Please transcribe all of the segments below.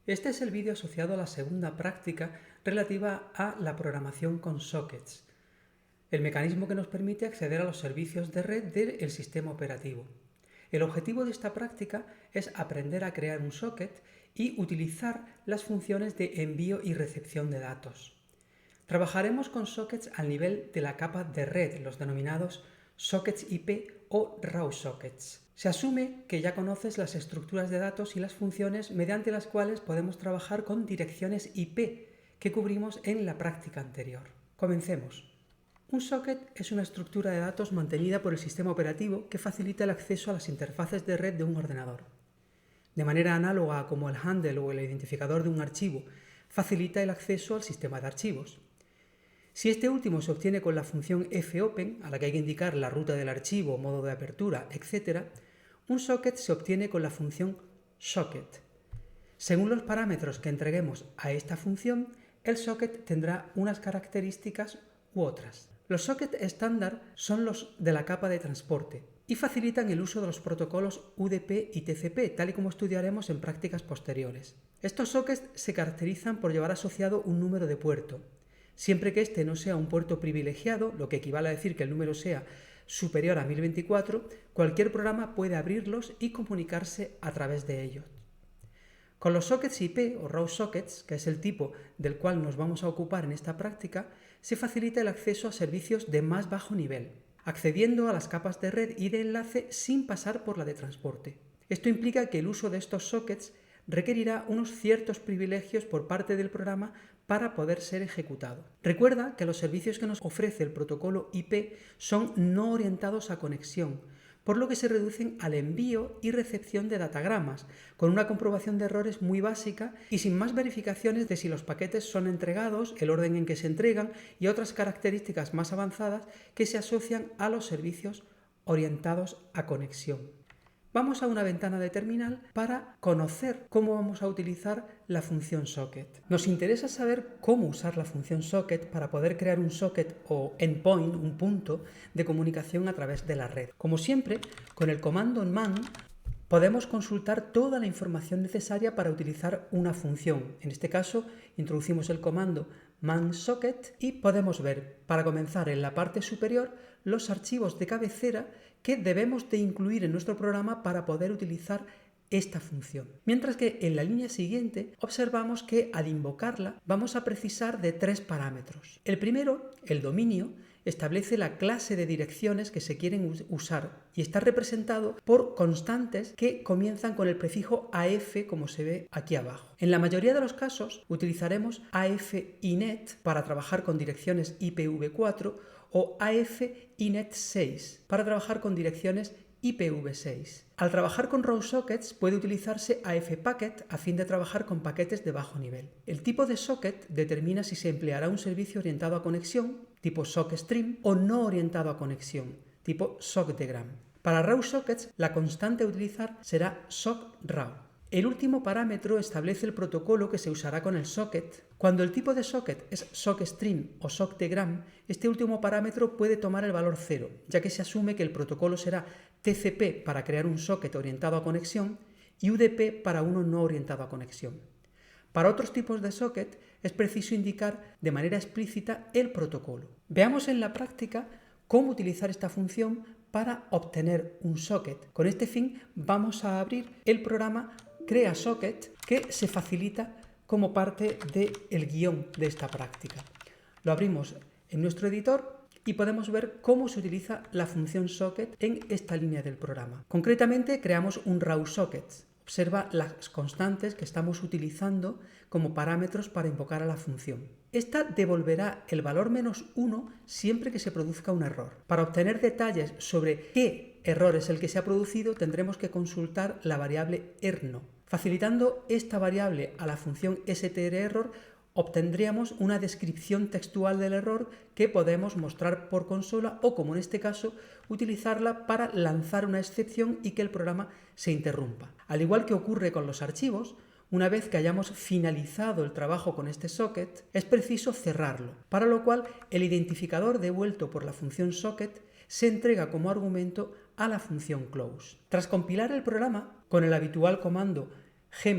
Este es el vídeo asociado a la segunda práctica relativa a la programación con sockets, el mecanismo que nos permite acceder a los servicios de red del sistema operativo. El objetivo de esta práctica es aprender a crear un socket y utilizar las funciones de envío y recepción de datos. Trabajaremos con sockets al nivel de la capa de red, los denominados sockets IP o raw sockets. Se asume que ya conoces las estructuras de datos y las funciones mediante las cuales podemos trabajar con direcciones IP que cubrimos en la práctica anterior. Comencemos. Un socket es una estructura de datos mantenida por el sistema operativo que facilita el acceso a las interfaces de red de un ordenador. De manera análoga a como el handle o el identificador de un archivo facilita el acceso al sistema de archivos. Si este último se obtiene con la función fopen, a la que hay que indicar la ruta del archivo, modo de apertura, etc., un socket se obtiene con la función socket. Según los parámetros que entreguemos a esta función, el socket tendrá unas características u otras. Los sockets estándar son los de la capa de transporte y facilitan el uso de los protocolos UDP y TCP, tal y como estudiaremos en prácticas posteriores. Estos sockets se caracterizan por llevar asociado un número de puerto. Siempre que este no sea un puerto privilegiado, lo que equivale a decir que el número sea superior a 1024, cualquier programa puede abrirlos y comunicarse a través de ellos. Con los sockets IP o raw sockets, que es el tipo del cual nos vamos a ocupar en esta práctica, se facilita el acceso a servicios de más bajo nivel, accediendo a las capas de red y de enlace sin pasar por la de transporte. Esto implica que el uso de estos sockets requerirá unos ciertos privilegios por parte del programa para poder ser ejecutado. Recuerda que los servicios que nos ofrece el protocolo IP son no orientados a conexión, por lo que se reducen al envío y recepción de datagramas, con una comprobación de errores muy básica y sin más verificaciones de si los paquetes son entregados, el orden en que se entregan y otras características más avanzadas que se asocian a los servicios orientados a conexión. Vamos a una ventana de terminal para conocer cómo vamos a utilizar la función socket. Nos interesa saber cómo usar la función socket para poder crear un socket o endpoint, un punto de comunicación a través de la red. Como siempre, con el comando man podemos consultar toda la información necesaria para utilizar una función. En este caso, introducimos el comando man_socket y podemos ver, para comenzar en la parte superior, los archivos de cabecera que debemos de incluir en nuestro programa para poder utilizar esta función. Mientras que en la línea siguiente observamos que al invocarla vamos a precisar de tres parámetros. El primero, el dominio, establece la clase de direcciones que se quieren usar y está representado por constantes que comienzan con el prefijo AF, como se ve aquí abajo. En la mayoría de los casos utilizaremos AF_INET para trabajar con direcciones IPv4 o AF_INET6 para trabajar con direcciones IPv6. Al trabajar con raw sockets puede utilizarse AF_PACKET a fin de trabajar con paquetes de bajo nivel. El tipo de socket determina si se empleará un servicio orientado a conexión, tipo SOCK_STREAM, o no orientado a conexión, tipo SOCK_DEGRAM. Para raw sockets, la constante a utilizar será SOCK_RAW. El último parámetro establece el protocolo que se usará con el socket. Cuando el tipo de socket es SOCK_STREAM o SOCK_DEGRAM, este último parámetro puede tomar el valor 0, ya que se asume que el protocolo será TCP para crear un socket orientado a conexión y UDP para uno no orientado a conexión. Para otros tipos de socket es preciso indicar de manera explícita el protocolo. Veamos en la práctica cómo utilizar esta función para obtener un socket. Con este fin vamos a abrir el programa Crea Socket, que se facilita como parte del guión de esta práctica. Lo abrimos en nuestro editor y podemos ver cómo se utiliza la función socket en esta línea del programa. Concretamente, creamos un raw socket. Observa las constantes que estamos utilizando como parámetros para invocar a la función. Esta devolverá el valor -1 siempre que se produzca un error. Para obtener detalles sobre qué error es el que se ha producido, tendremos que consultar la variable erno. Facilitando esta variable a la función strError, obtendríamos una descripción textual del error que podemos mostrar por consola o, como en este caso, utilizarla para lanzar una excepción y que el programa se interrumpa. Al igual que ocurre con los archivos, una vez que hayamos finalizado el trabajo con este socket, es preciso cerrarlo, para lo cual el identificador devuelto por la función socket se entrega como argumento a la función close. Tras compilar el programa, con el habitual comando G++,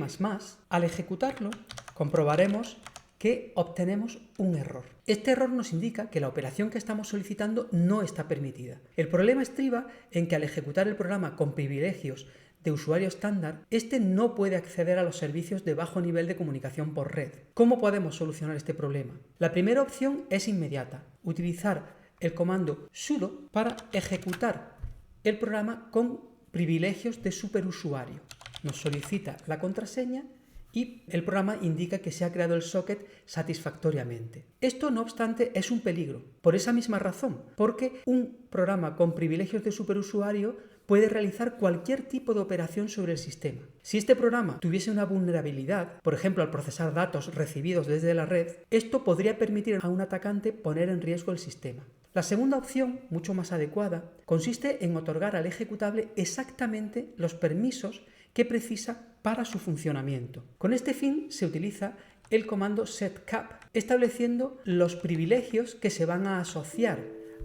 al ejecutarlo comprobaremos que obtenemos un error. Este error nos indica que la operación que estamos solicitando no está permitida. El problema estriba en que al ejecutar el programa con privilegios de usuario estándar, este no puede acceder a los servicios de bajo nivel de comunicación por red. ¿Cómo podemos solucionar este problema? La primera opción es inmediata: utilizar el comando sudo para ejecutar el programa con privilegios de superusuario. Nos solicita la contraseña y el programa indica que se ha creado el socket satisfactoriamente. Esto, no obstante, es un peligro, por esa misma razón, porque un programa con privilegios de superusuario puede realizar cualquier tipo de operación sobre el sistema. Si este programa tuviese una vulnerabilidad, por ejemplo al procesar datos recibidos desde la red, esto podría permitir a un atacante poner en riesgo el sistema. La segunda opción, mucho más adecuada, consiste en otorgar al ejecutable exactamente los permisos que precisa para su funcionamiento. Con este fin se utiliza el comando setcap, estableciendo los privilegios que se van a asociar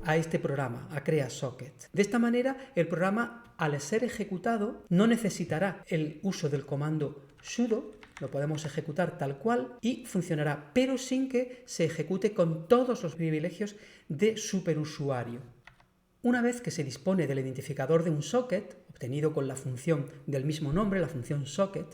a este programa, a creaSocket. De esta manera, el programa, al ser ejecutado, no necesitará el uso del comando sudo, lo podemos ejecutar tal cual y funcionará, pero sin que se ejecute con todos los privilegios de superusuario. Una vez que se dispone del identificador de un socket, obtenido con la función del mismo nombre, la función socket,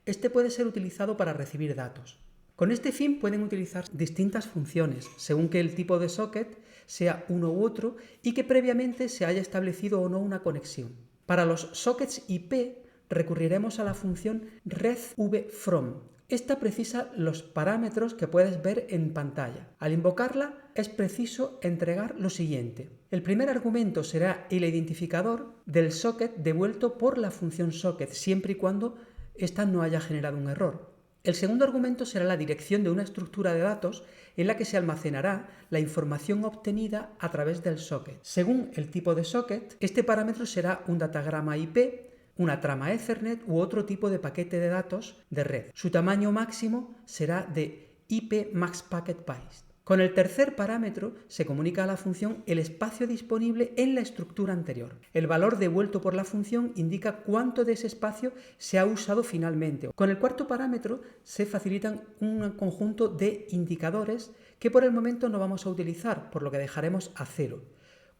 este puede ser utilizado para recibir datos. Con este fin pueden utilizar distintas funciones, según que el tipo de socket sea uno u otro y que previamente se haya establecido o no una conexión. Para los sockets IP recurriremos a la función redvfrom. Esta precisa los parámetros que puedes ver en pantalla. Al invocarla es preciso entregar lo siguiente. El primer argumento será el identificador del socket devuelto por la función socket, siempre y cuando ésta no haya generado un error. El segundo argumento será la dirección de una estructura de datos en la que se almacenará la información obtenida a través del socket. Según el tipo de socket, este parámetro será un datagrama IP, una trama Ethernet u otro tipo de paquete de datos de red. Su tamaño máximo será de IP Max Packet Bytes. Con el tercer parámetro se comunica a la función el espacio disponible en la estructura anterior. El valor devuelto por la función indica cuánto de ese espacio se ha usado finalmente. Con el cuarto parámetro se facilitan un conjunto de indicadores que por el momento no vamos a utilizar, por lo que dejaremos a 0.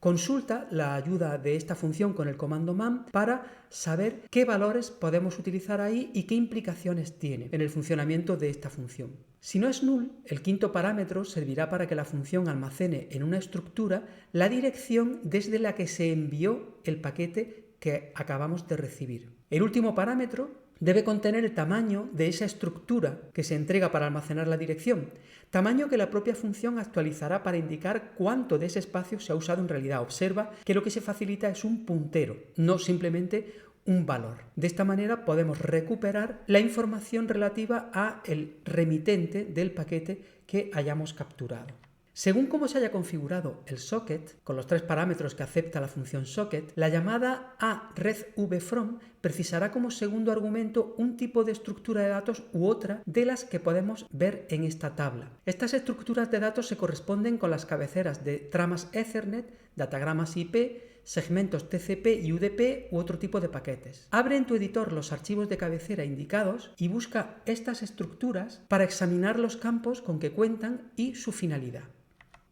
Consulta la ayuda de esta función con el comando man para saber qué valores podemos utilizar ahí y qué implicaciones tiene en el funcionamiento de esta función. Si no es null, el quinto parámetro servirá para que la función almacene en una estructura la dirección desde la que se envió el paquete que acabamos de recibir. El último parámetro debe contener el tamaño de esa estructura que se entrega para almacenar la dirección, tamaño que la propia función actualizará para indicar cuánto de ese espacio se ha usado en realidad. Observa que lo que se facilita es un puntero, no simplemente un valor. De esta manera podemos recuperar la información relativa al remitente del paquete que hayamos capturado. Según cómo se haya configurado el socket, con los 3 parámetros que acepta la función socket, la llamada a redvfrom precisará como segundo argumento un tipo de estructura de datos u otra de las que podemos ver en esta tabla. Estas estructuras de datos se corresponden con las cabeceras de tramas Ethernet, datagramas IP, segmentos TCP y UDP u otro tipo de paquetes. Abre en tu editor los archivos de cabecera indicados y busca estas estructuras para examinar los campos con que cuentan y su finalidad.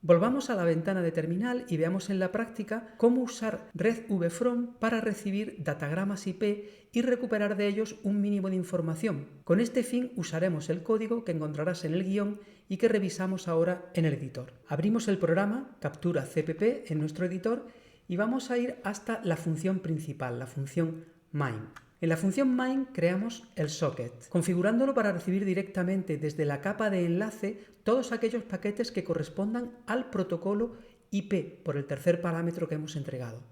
Volvamos a la ventana de terminal y veamos en la práctica cómo usar redvfrom para recibir datagramas IP y recuperar de ellos un mínimo de información. Con este fin usaremos el código que encontrarás en el guión y que revisamos ahora en el editor. Abrimos el programa Captura CPP en nuestro editor y vamos a ir hasta la función principal, la función main. En la función main creamos el socket, configurándolo para recibir directamente desde la capa de enlace todos aquellos paquetes que correspondan al protocolo IP por el tercer parámetro que hemos entregado.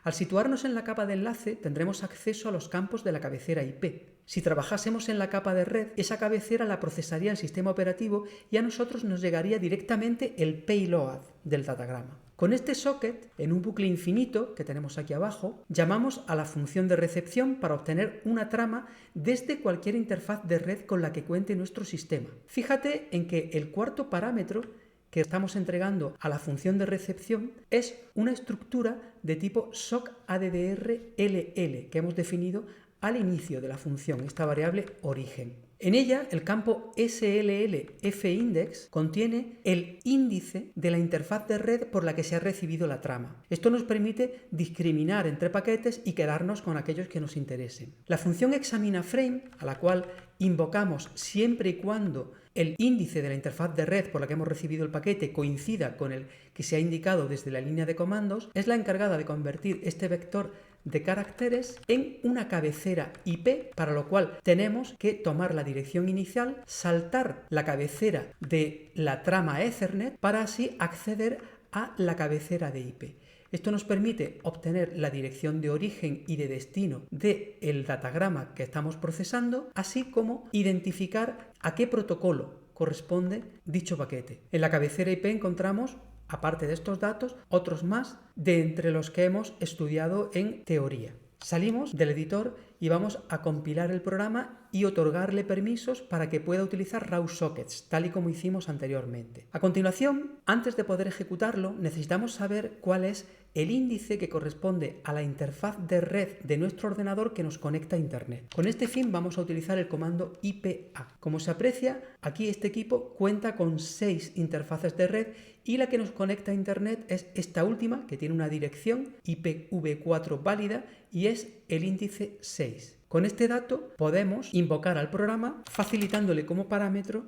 Al situarnos en la capa de enlace tendremos acceso a los campos de la cabecera IP. Si trabajásemos en la capa de red, esa cabecera la procesaría el sistema operativo y a nosotros nos llegaría directamente el payload del datagrama. Con este socket, en un bucle infinito que tenemos aquí abajo, llamamos a la función de recepción para obtener una trama desde cualquier interfaz de red con la que cuente nuestro sistema. Fíjate en que el cuarto parámetro que estamos entregando a la función de recepción es una estructura de tipo SOCADDR-LL que hemos definido al inicio de la función, esta variable origen. En ella, el campo SLLFindex contiene el índice de la interfaz de red por la que se ha recibido la trama. Esto nos permite discriminar entre paquetes y quedarnos con aquellos que nos interesen. La función examinaFrame, a la cual invocamos siempre y cuando el índice de la interfaz de red por la que hemos recibido el paquete coincida con el que se ha indicado desde la línea de comandos, es la encargada de convertir este vector de caracteres en una cabecera IP, para lo cual tenemos que tomar la dirección inicial, saltar la cabecera de la trama Ethernet para así acceder a la cabecera de IP. Esto nos permite obtener la dirección de origen y de destino del datagrama que estamos procesando, así como identificar a qué protocolo corresponde dicho paquete. En la cabecera IP encontramos, aparte de estos datos, otros más de entre los que hemos estudiado en teoría. Salimos del editor y vamos a compilar el programa y otorgarle permisos para que pueda utilizar raw sockets, tal y como hicimos anteriormente. A continuación, antes de poder ejecutarlo, necesitamos saber cuál es el índice que corresponde a la interfaz de red de nuestro ordenador que nos conecta a Internet. Con este fin vamos a utilizar el comando IPA. Como se aprecia, aquí este equipo cuenta con 6 interfaces de red y la que nos conecta a Internet es esta última, que tiene una dirección IPv4 válida y es el índice 6. Con este dato podemos invocar al programa facilitándole como parámetro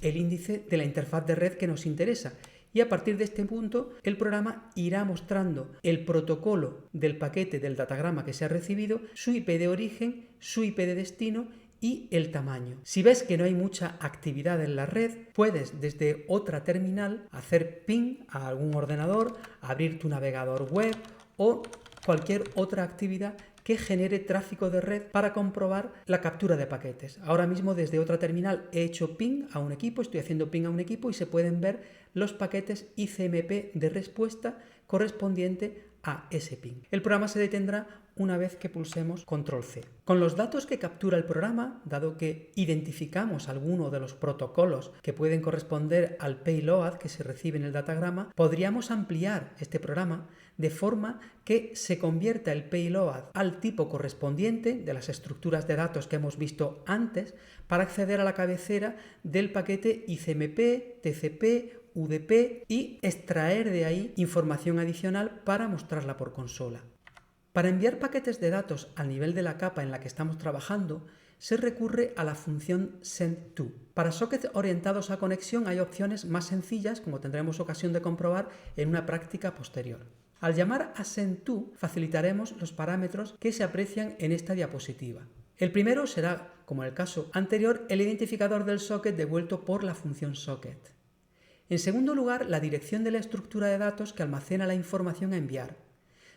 el índice de la interfaz de red que nos interesa. Y a partir de este punto, el programa irá mostrando el protocolo del paquete del datagrama que se ha recibido, su IP de origen, su IP de destino y el tamaño. Si ves que no hay mucha actividad en la red, puedes desde otra terminal hacer ping a algún ordenador, abrir tu navegador web o cualquier otra actividad que genere tráfico de red para comprobar la captura de paquetes. Ahora mismo desde otra terminal he hecho ping a un equipo, estoy haciendo ping a un equipo y se pueden ver los paquetes ICMP de respuesta correspondiente a ese ping. El programa se detendrá una vez que pulsemos control C. Con los datos que captura el programa, dado que identificamos alguno de los protocolos que pueden corresponder al payload que se recibe en el datagrama, podríamos ampliar este programa de forma que se convierta el payload al tipo correspondiente de las estructuras de datos que hemos visto antes para acceder a la cabecera del paquete ICMP, TCP, UDP y extraer de ahí información adicional para mostrarla por consola. Para enviar paquetes de datos al nivel de la capa en la que estamos trabajando, se recurre a la función sendTo. Para sockets orientados a conexión hay opciones más sencillas, como tendremos ocasión de comprobar en una práctica posterior. Al llamar a sendTo facilitaremos los parámetros que se aprecian en esta diapositiva. El primero será, como en el caso anterior, el identificador del socket devuelto por la función socket. En segundo lugar, la dirección de la estructura de datos que almacena la información a enviar.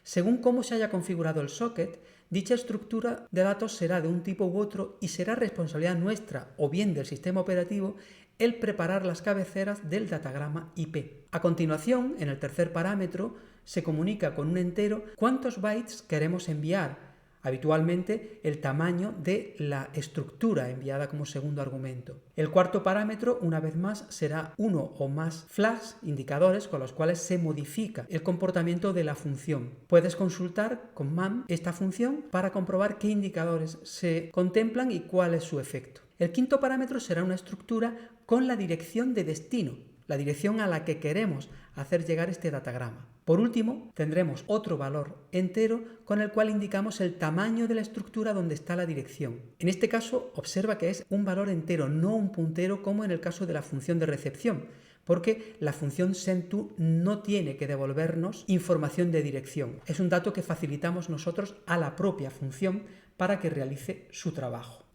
Según cómo se haya configurado el socket, dicha estructura de datos será de un tipo u otro y será responsabilidad nuestra o bien del sistema operativo el preparar las cabeceras del datagrama IP. A continuación, en el tercer parámetro, se comunica con un entero cuántos bytes queremos enviar, habitualmente el tamaño de la estructura enviada como segundo argumento. El cuarto parámetro, una vez más, será uno o más flags, indicadores con los cuales se modifica el comportamiento de la función. Puedes consultar con man esta función para comprobar qué indicadores se contemplan y cuál es su efecto. El quinto parámetro será una estructura con la dirección de destino, la dirección a la que queremos hacer llegar este datagrama. Por último, tendremos otro valor entero con el cual indicamos el tamaño de la estructura donde está la dirección. En este caso, observa que es un valor entero, no un puntero como en el caso de la función de recepción, porque la función sendTo no tiene que devolvernos información de dirección. Es un dato que facilitamos nosotros a la propia función para que realice su trabajo.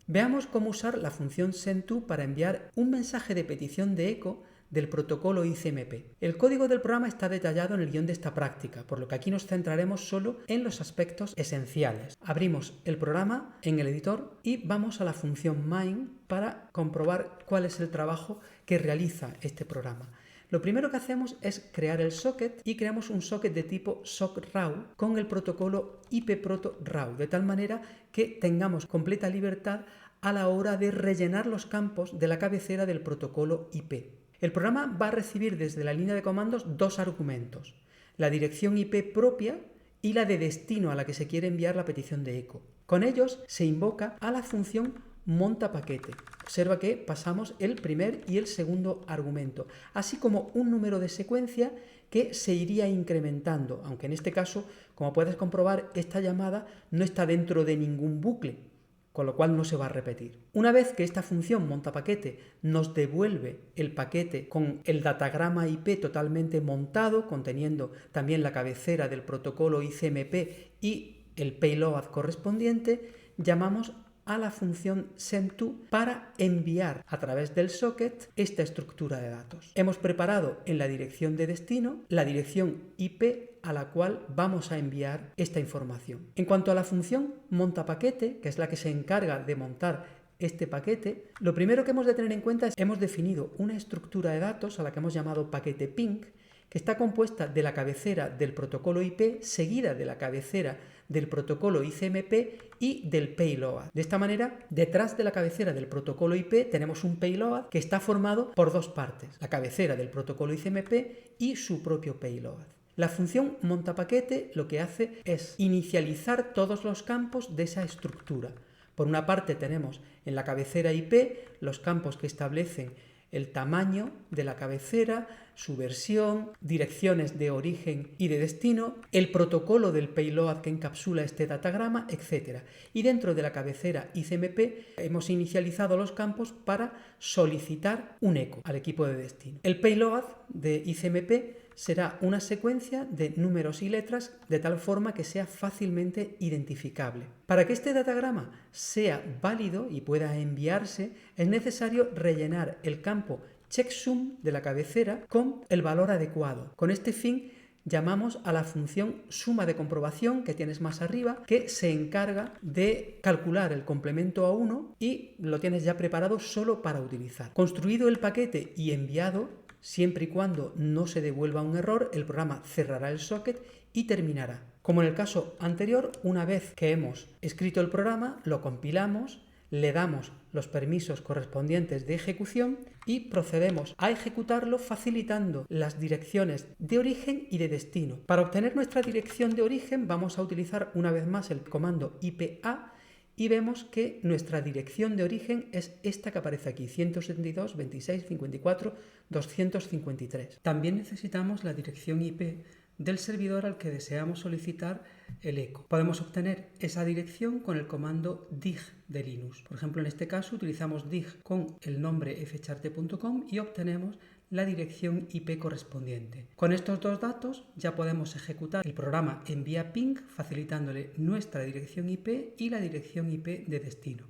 Veamos cómo usar la función sendTo para enviar un mensaje de petición de eco del protocolo ICMP. El código del programa está detallado en el guión de esta práctica, por lo que aquí nos centraremos solo en los aspectos esenciales. Abrimos el programa en el editor y vamos a la función main para comprobar cuál es el trabajo que realiza este programa. Lo primero que hacemos es crear el socket y creamos un socket de tipo sockRaw con el protocolo IPproto-RAW, de tal manera que tengamos completa libertad a la hora de rellenar los campos de la cabecera del protocolo IP. El programa va a recibir desde la línea de comandos dos argumentos, la dirección IP propia y la de destino a la que se quiere enviar la petición de eco. Con ellos se invoca a la función montapaquete. Observa que pasamos el primer y el segundo argumento, así como un número de secuencia que se iría incrementando, aunque en este caso, como puedes comprobar, esta llamada no está dentro de ningún bucle, con lo cual no se va a repetir. Una vez que esta función montapaquete nos devuelve el paquete con el datagrama IP totalmente montado, conteniendo también la cabecera del protocolo ICMP y el payload correspondiente, llamamos a la función sendTo para enviar a través del socket esta estructura de datos. Hemos preparado en la dirección de destino la dirección IP a la cual vamos a enviar esta información. En cuanto a la función montapaquete, que es la que se encarga de montar este paquete, lo primero que hemos de tener en cuenta es que hemos definido una estructura de datos a la que hemos llamado paquete ping, que está compuesta de la cabecera del protocolo IP seguida de la cabecera del protocolo ICMP y del payload. De esta manera, detrás de la cabecera del protocolo IP tenemos un payload que está formado por dos partes, la cabecera del protocolo ICMP y su propio payload. La función montapaquete lo que hace es inicializar todos los campos de esa estructura. Por una parte tenemos en la cabecera IP los campos que establecen el tamaño de la cabecera, su versión, direcciones de origen y de destino, el protocolo del payload que encapsula este datagrama, etc. Y dentro de la cabecera ICMP hemos inicializado los campos para solicitar un eco al equipo de destino. El payload de ICMP será una secuencia de números y letras de tal forma que sea fácilmente identificable. Para que este datagrama sea válido y pueda enviarse, es necesario rellenar el campo checksum de la cabecera con el valor adecuado. Con este fin llamamos a la función suma de comprobación que tienes más arriba, que se encarga de calcular el complemento a 1 y lo tienes ya preparado solo para utilizar. Construido el paquete y enviado, siempre y cuando no se devuelva un error, el programa cerrará el socket y terminará. Como en el caso anterior, una vez que hemos escrito el programa, lo compilamos, le damos los permisos correspondientes de ejecución y procedemos a ejecutarlo facilitando las direcciones de origen y de destino. Para obtener nuestra dirección de origen vamos a utilizar una vez más el comando IPA y vemos que nuestra dirección de origen es esta que aparece aquí, 172.26.54.253. También necesitamos la dirección IP del servidor al que deseamos solicitar el eco. Podemos obtener esa dirección con el comando dig de Linux. Por ejemplo, en este caso utilizamos dig con el nombre fcharte.com y obtenemos la dirección IP correspondiente. Con estos dos datos ya podemos ejecutar el programa envía ping facilitándole nuestra dirección IP y la dirección IP de destino.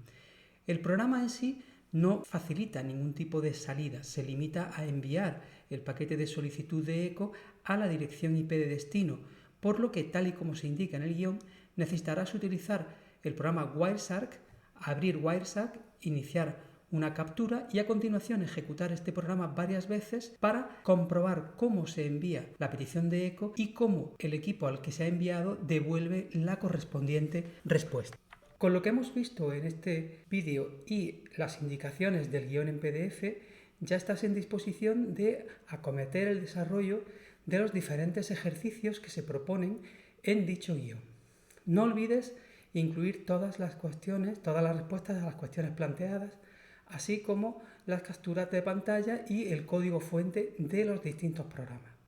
El programa en sí no facilita ningún tipo de salida, se limita a enviar el paquete de solicitud de eco a la dirección IP de destino, por lo que, tal y como se indica en el guión, necesitarás utilizar el programa Wireshark, abrir Wireshark, iniciar una captura y a continuación ejecutar este programa varias veces para comprobar cómo se envía la petición de eco y cómo el equipo al que se ha enviado devuelve la correspondiente respuesta. Con lo que hemos visto en este vídeo y las indicaciones del guión en PDF, ya estás en disposición de acometer el desarrollo de los diferentes ejercicios que se proponen en dicho guión. No olvides incluir todas las respuestas a las cuestiones planteadas, así como las capturas de pantalla y el código fuente de los distintos programas.